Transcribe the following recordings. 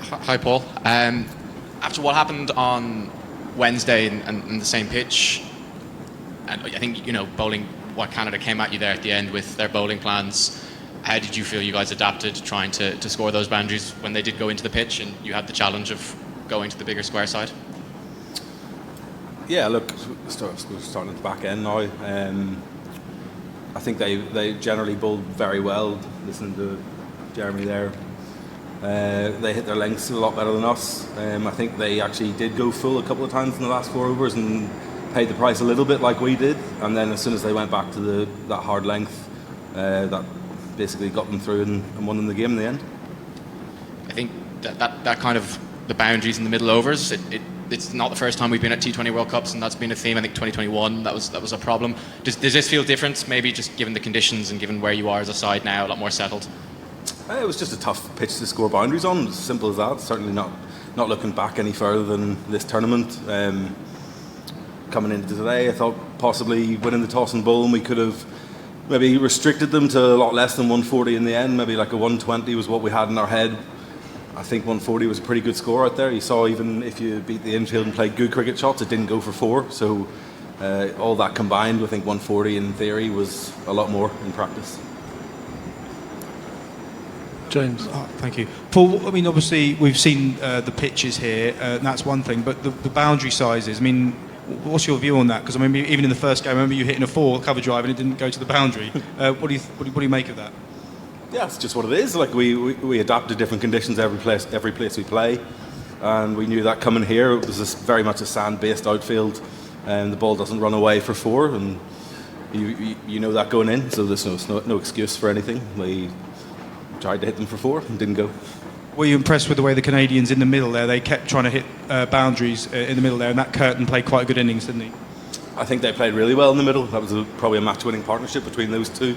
Hi, Paul. After what happened on Wednesday and the same pitch, and I think, bowling, what Canada came at you there at the end with their bowling plans, how did you feel you guys adapted trying to score those boundaries when they did go into the pitch and you had the challenge of going to the bigger square side? Yeah, look, we're starting at the back end now. I think they generally bowled very well. Listening to Jeremy there, they hit their lengths a lot better than us. I think they actually did go full a couple of times in the last 4 overs and paid the price a little bit like we did. And then as soon as they went back to that hard length, that basically got them through and won them the game in the end. I think that kind of the boundaries in the middle overs, it's not the first time we've been at T20 World Cups, and that's been a theme. I think 2021 that was a problem. Does this feel different, maybe just given the conditions and given where you are as a side now, a lot more settled? It was just a tough pitch to score boundaries on, as simple as that. Certainly not looking back any further than this tournament. Coming into today, I thought possibly winning the toss and bowl, and we could have maybe restricted them to a lot less than 140 in the end. Maybe like a 120 was what we had in our head. I think 140 was a pretty good score out there. You saw even if you beat the infield and played good cricket shots, it didn't go for 4. So all that combined, I think 140 in theory was a lot more in practice. James. Thank you. Paul, I mean, obviously we've seen the pitches here, and that's one thing, but the boundary sizes, I mean, what's your view on that? Because I mean, even in the first game, I remember you hitting a 4 cover drive and it didn't go to the boundary. What do you make of that? Yeah, it's just what it is. Like we adapt to different conditions every place we play, and we knew that coming here. It was very much a sand-based outfield, and the ball doesn't run away for 4, and you know that going in. So there's no excuse for anything. We tried to hit them for 4 and didn't go. Were you impressed with the way the Canadians in the middle there? They kept trying to hit boundaries in the middle there, and that Curtin played quite a good innings, didn't he? I think they played really well in the middle. That was probably a match-winning partnership between those two.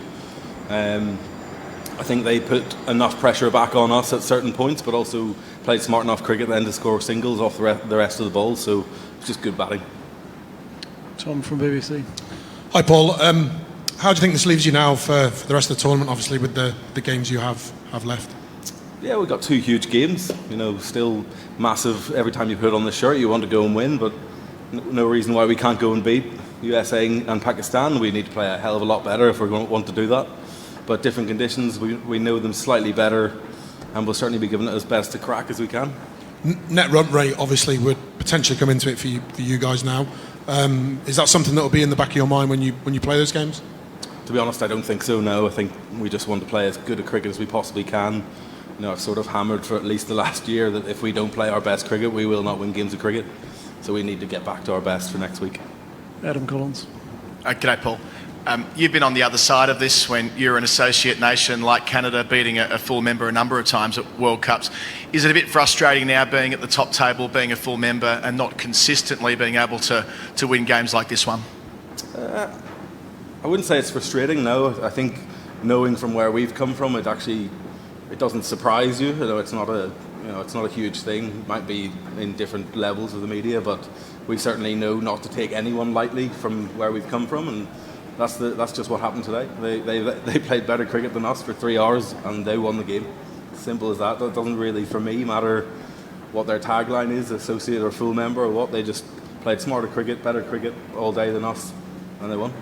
I think they put enough pressure back on us at certain points, but also played smart enough cricket then to score singles off the rest of the ball. So it's just good batting. Tom from BBC. Hi, Paul. How do you think this leaves you now for the rest of the tournament, obviously, with the games you have left? Yeah, we've got 2 huge games. Still massive. Every time you put it on the shirt, you want to go and win, but no reason why we can't go and beat USA and Pakistan. We need to play a hell of a lot better if we're going to want to do that. But different conditions, we know them slightly better, and we'll certainly be giving it as best a crack as we can. Net run rate obviously would potentially come into it for you guys now. Is that something that will be in the back of your mind when you play those games? To be honest, I don't think so. No, I think we just want to play as good a cricket as we possibly can. I've sort of hammered for at least the last year that if we don't play our best cricket, we will not win games of cricket. So we need to get back to our best for next week. Adam Collins. G'day, Paul. You've been on the other side of this when you're an associate nation like Canada, beating a full member a number of times at World Cups. Is it a bit frustrating now being at the top table, being a full member and not consistently being able to win games like this one? I wouldn't say it's frustrating, no. I think knowing from where we've come from, it doesn't surprise you. It's not a huge thing. It might be in different levels of the media, but we certainly know not to take anyone lightly from where we've come from, and that's just what happened today. They played better cricket than us for 3 hours and they won the game. Simple as that. That doesn't really, for me, matter what their tagline is, associate or full member or what. They just played smarter cricket, better cricket all day than us, and they won.